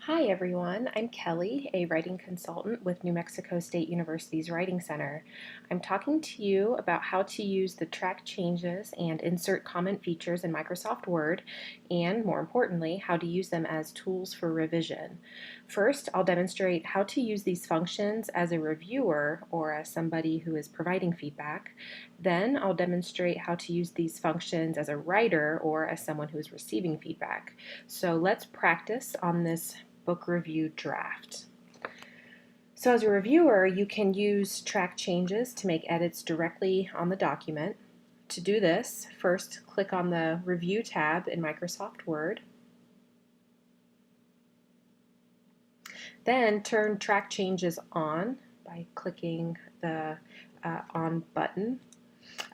Hi everyone, I'm Kelly, a writing consultant with New Mexico State University's Writing Center. I'm talking to you about how to use the track changes and insert comment features in Microsoft Word, and more importantly, how to use them as tools for revision. First, I'll demonstrate how to use these functions as a reviewer or as somebody who is providing feedback. Then I'll demonstrate how to use these functions as a writer or as someone who is receiving feedback. So let's practice on this book review draft. So as a reviewer, you can use track changes to make edits directly on the document. To do this, first click on the Review tab in Microsoft Word. Then turn track changes on by clicking the On button.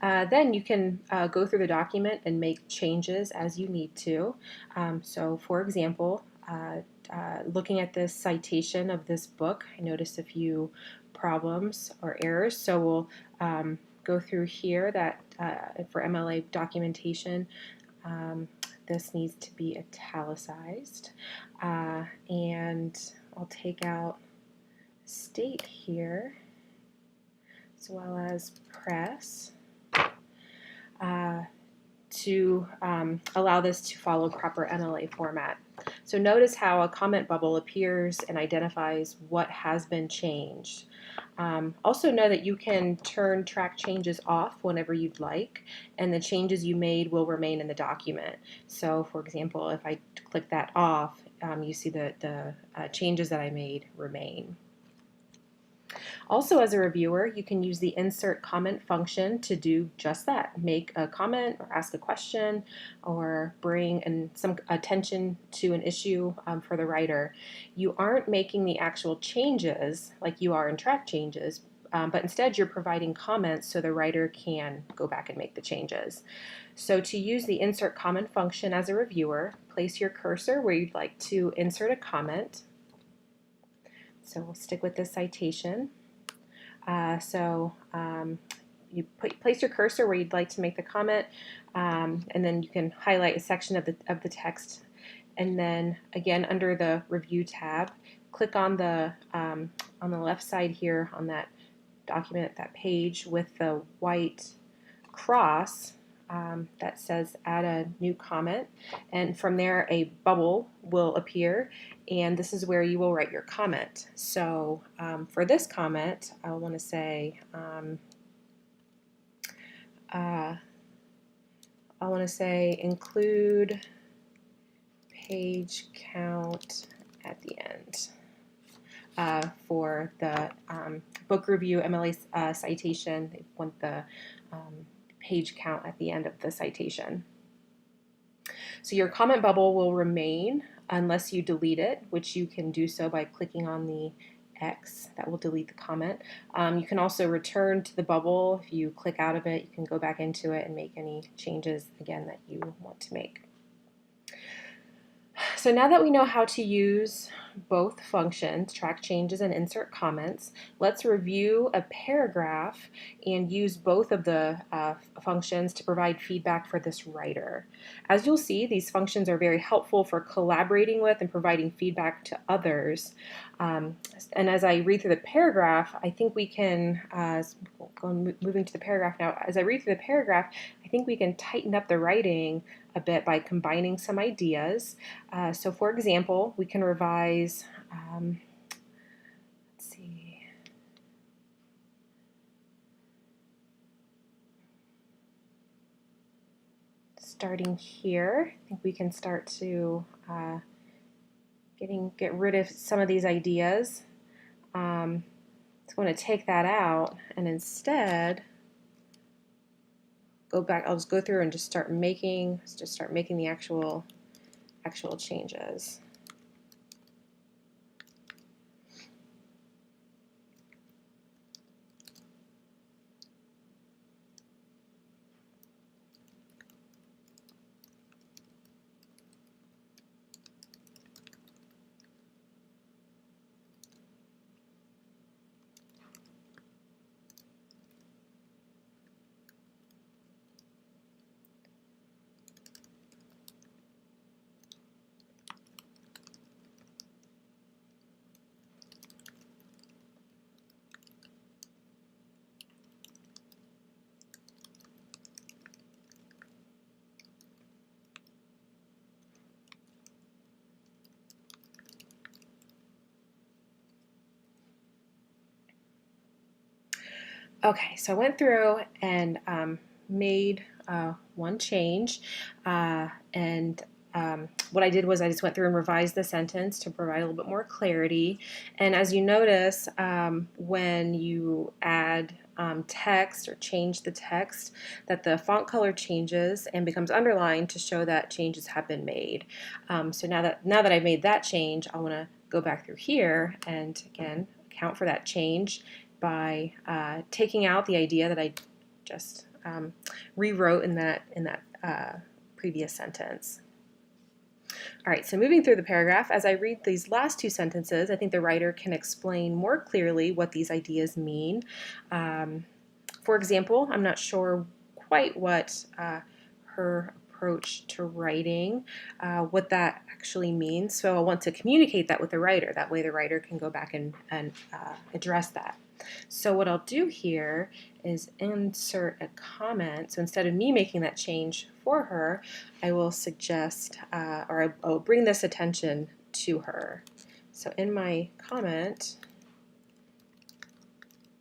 Then you can go through the document and make changes as you need to. So for example, looking at this citation of this book, I noticed a few problems or errors. So we'll go through here that for MLA documentation, this needs to be italicized. And I'll take out state here as well as press. To allow this to follow proper MLA format. So notice how a comment bubble appears and identifies what has been changed. Also know that you can turn track changes off whenever you'd like, and the changes you made will remain in the document. So for example, if I click that off, you see the changes that I made remain. Also, as a reviewer, you can use the insert comment function to do just that. Make a comment or ask a question or bring some attention to an issue for the writer. You aren't making the actual changes like you are in track changes, but instead you're providing comments so the writer can go back and make the changes. So to use the insert comment function as a reviewer, place your cursor where you'd like to insert a comment. So we'll stick with this citation. You place your cursor where you'd like to make the comment, and then you can highlight a section of the text, and then again under the Review tab, click on the left side here on that document, that page with the white cross that says add a new comment, and from there a bubble will appear, and this is where you will write your comment. So for this comment, I want to say include page count at the end for the book review MLA citation. They want the page count at the end of the citation. So your comment bubble will remain unless you delete it, which you can do so by clicking on the X. That will delete the comment. You can also return to the bubble. If you click out of it, you can go back into it and make any changes again that you want to make. So now that we know how to use both functions, track changes and insert comments, let's review a paragraph and use both of the functions to provide feedback for this writer. As you'll see, these functions are very helpful for collaborating with and providing feedback to others. And as I read through the paragraph, I think we can, moving to the paragraph now, as I read through the paragraph, I think we can tighten up the writing a bit by combining some ideas. So for example, we can revise, let's see, starting here, I think we can start to get rid of some of these ideas. So I'm going to take that out and instead go back. I'll just go through and just start making the actual changes. Okay, so I went through and made one change, and what I did was I just went through and revised the sentence to provide a little bit more clarity. And as you notice, when you add text or change the text, that the font color changes and becomes underlined to show that changes have been made. So now that I've made that change, I want to go back through here and again account for that change by taking out the idea that I just rewrote in that previous sentence. All right, so moving through the paragraph, as I read these last two sentences, I think the writer can explain more clearly what these ideas mean. For example, I'm not sure quite what her approach to writing, what that actually means. So I want to communicate that with the writer. That way the writer can go back and address that. So what I'll do here is insert a comment. So instead of me making that change for her, I will suggest, or I'll bring this attention to her. So in my comment,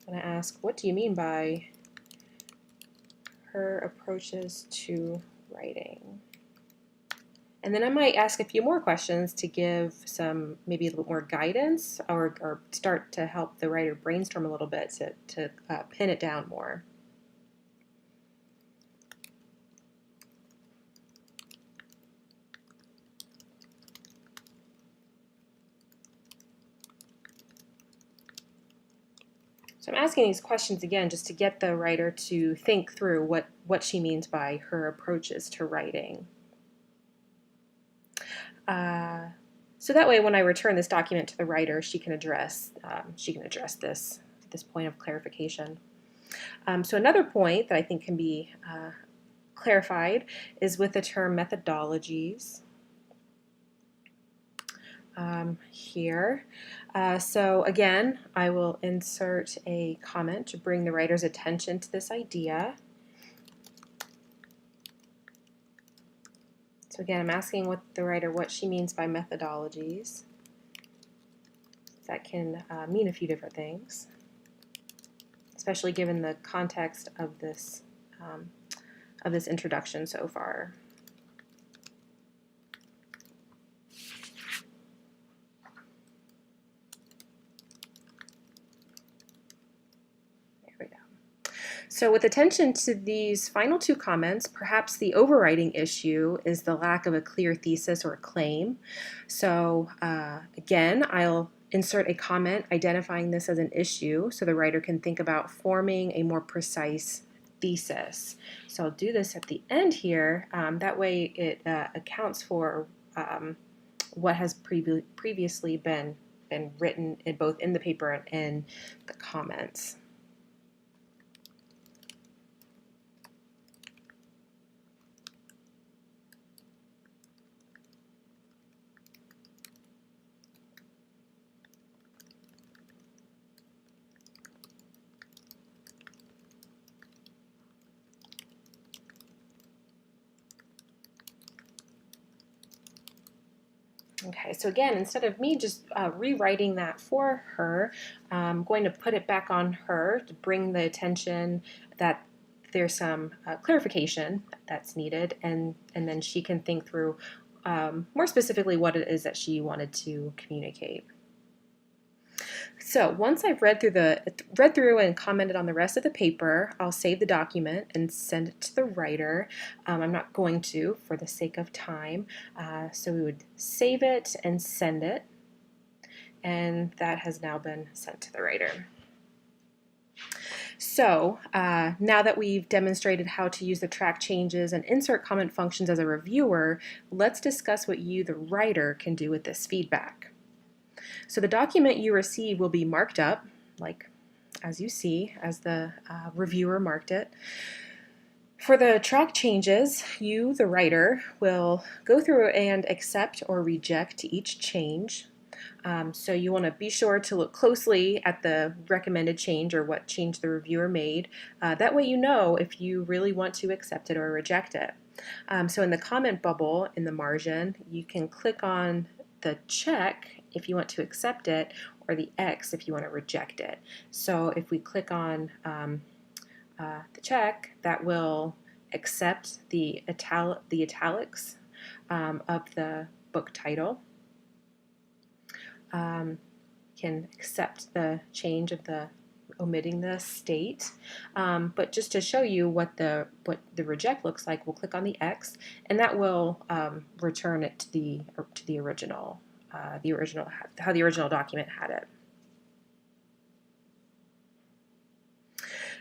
I'm going to ask, what do you mean by her approaches to writing? And then I might ask a few more questions to give some, maybe a little more guidance or start to help the writer brainstorm a little bit to pin it down more. So I'm asking these questions again just to get the writer to think through what she means by her approaches to writing. So that way when I return this document to the writer, she can address this point of clarification. So another point that I think can be clarified is with the term methodologies. Here. So again, I will insert a comment to bring the writer's attention to this idea. So again, I'm asking the writer what she means by methodologies. That can mean a few different things, especially given the context of this introduction so far. So with attention to these final two comments, perhaps the overriding issue is the lack of a clear thesis or claim. So again, I'll insert a comment identifying this as an issue so the writer can think about forming a more precise thesis. So I'll do this at the end here. That way it accounts for what has previously been written in both in the paper and in the comments. Okay, so again, instead of me just rewriting that for her, I'm going to put it back on her to bring the attention that there's some clarification that's needed, and then she can think through more specifically what it is that she wanted to communicate. So once I've read through and commented on the rest of the paper, I'll save the document and send it to the writer. I'm not going to for the sake of time. So we would save it and send it, and that has now been sent to the writer. So now that we've demonstrated how to use the track changes and insert comment functions as a reviewer, let's discuss what you, the writer, can do with this feedback. So the document you receive will be marked up, like as you see, as the reviewer marked it. For the track changes, you, the writer, will go through and accept or reject each change. So you want to be sure to look closely at the recommended change or what change the reviewer made. That way you know if you really want to accept it or reject it. So in the comment bubble in the margin, you can click on the check if you want to accept it, or the X if you want to reject it. So if we click on the check that will accept the italics of the book title. Can accept the change of the omitting the state, but just to show you what the reject looks like, we'll click on the X, and that will return it to the original how the original document had it.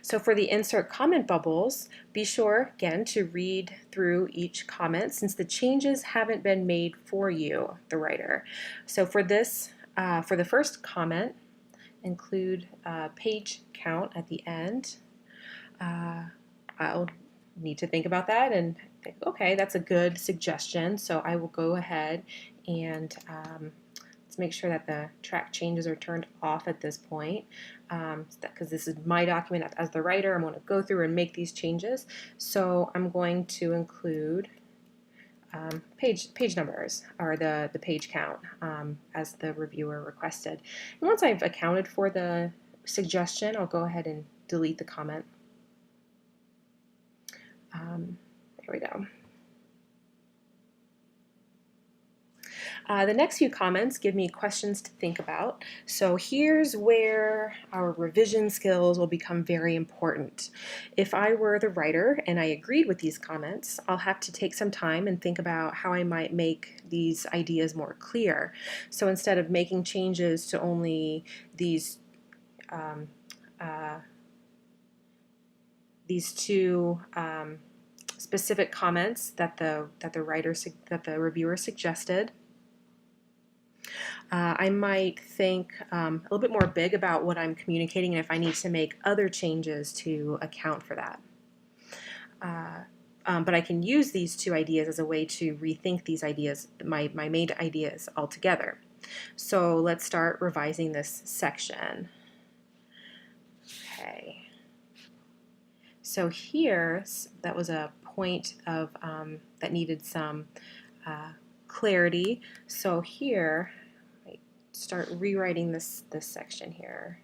So for the insert comment bubbles, be sure again to read through each comment since the changes haven't been made for you, the writer. So for this, for the first comment, include page count at the end. I'll need to think about that and think, okay, that's a good suggestion. So I will go ahead and let's make sure that the track changes are turned off at this point, because this is my document as the writer. I'm going to go through and make these changes. So I'm going to include page numbers, or the page count, as the reviewer requested. And once I've accounted for the suggestion, I'll go ahead and delete the comment. There we go. The next few comments give me questions to think about. So here's where our revision skills will become very important. If I were the writer and I agreed with these comments, I'll have to take some time and think about how I might make these ideas more clear. So instead of making changes to only these two specific comments that the reviewer suggested, I might think a little bit more big about what I'm communicating and if I need to make other changes to account for that. But I can use these two ideas as a way to rethink these ideas, my main ideas altogether. So let's start revising this section. Okay. So here, that was a point of that needed some clarity. So here, start rewriting this section here.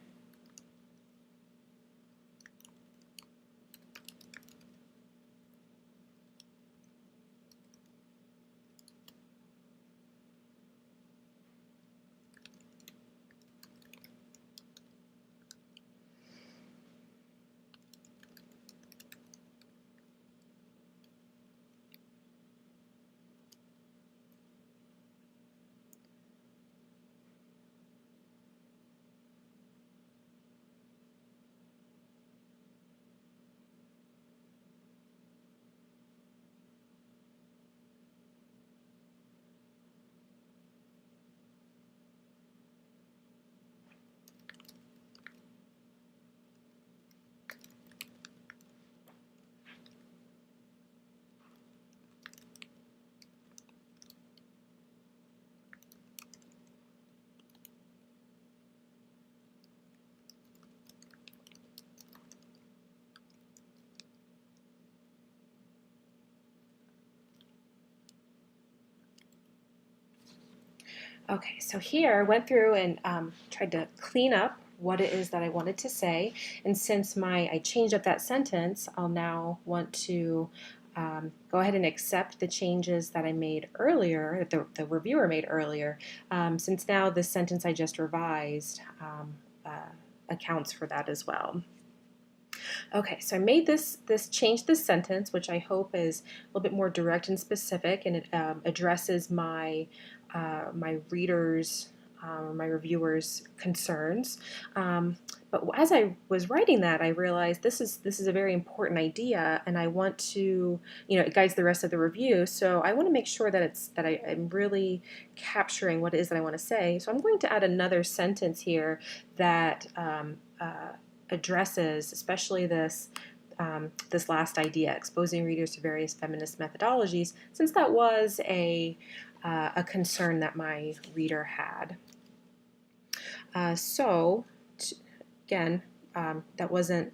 Okay, so here I went through and tried to clean up what it is that I wanted to say, and since I changed up that sentence, I'll now want to go ahead and accept the changes that I made earlier, that the reviewer made earlier, since now this sentence I just revised accounts for that as well. Okay, so I made changed this sentence, which I hope is a little bit more direct and specific, and it addresses my readers' my reviewers' concerns. But as I was writing that, I realized this is a very important idea, and I want to, it guides the rest of the review. So I want to make sure that I'm really capturing what it is that I want to say. So I'm going to add another sentence here that addresses, especially this last idea, exposing readers to various feminist methodologies, since that was a concern that my reader had. Again, that wasn't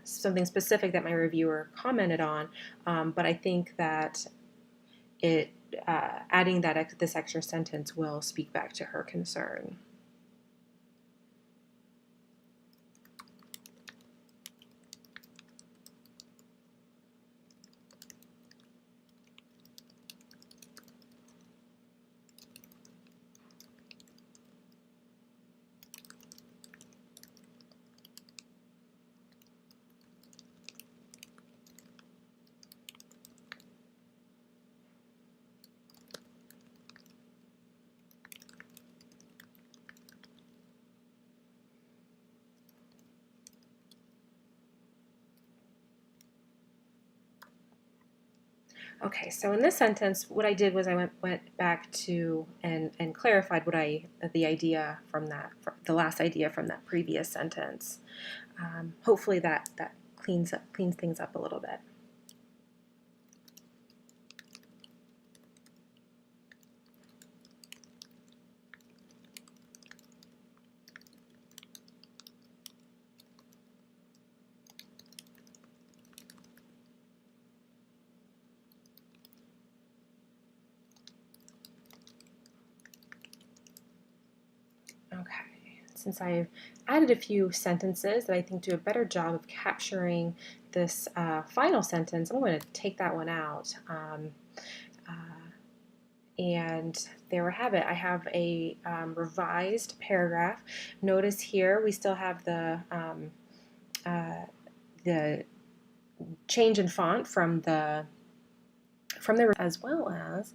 something specific that my reviewer commented on, but I think that adding this extra sentence will speak back to her concern. Okay, so in this sentence, what I did was I went back to and clarified the idea from the last idea from that previous sentence. Hopefully that cleans things up a little bit. Okay, since I've added a few sentences that I think do a better job of capturing this final sentence, I'm going to take that one out. And there we have it. I have a revised paragraph. Notice here we still have the change in font from the as well as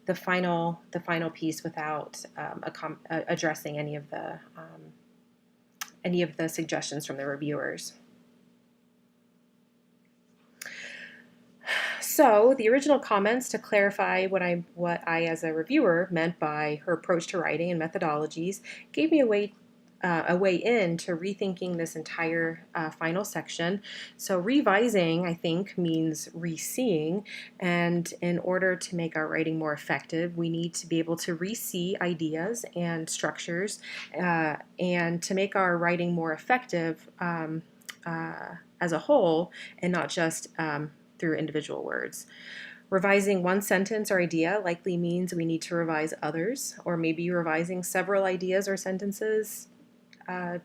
the final piece without addressing any of the suggestions from the reviewers. So the original comments to clarify what I as a reviewer meant by her approach to writing and methodologies gave me a way in to rethinking this entire final section. So revising, I think, means re-seeing, and in order to make our writing more effective, we need to be able to re-see ideas and structures, and to make our writing more effective as a whole, and not just through individual words. Revising one sentence or idea likely means we need to revise others, or maybe revising several ideas or sentences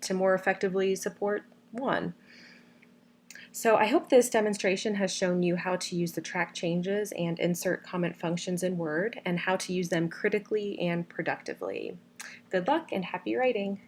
to more effectively support one. So I hope this demonstration has shown you how to use the track changes and insert comment functions in Word, and how to use them critically and productively. Good luck and happy writing!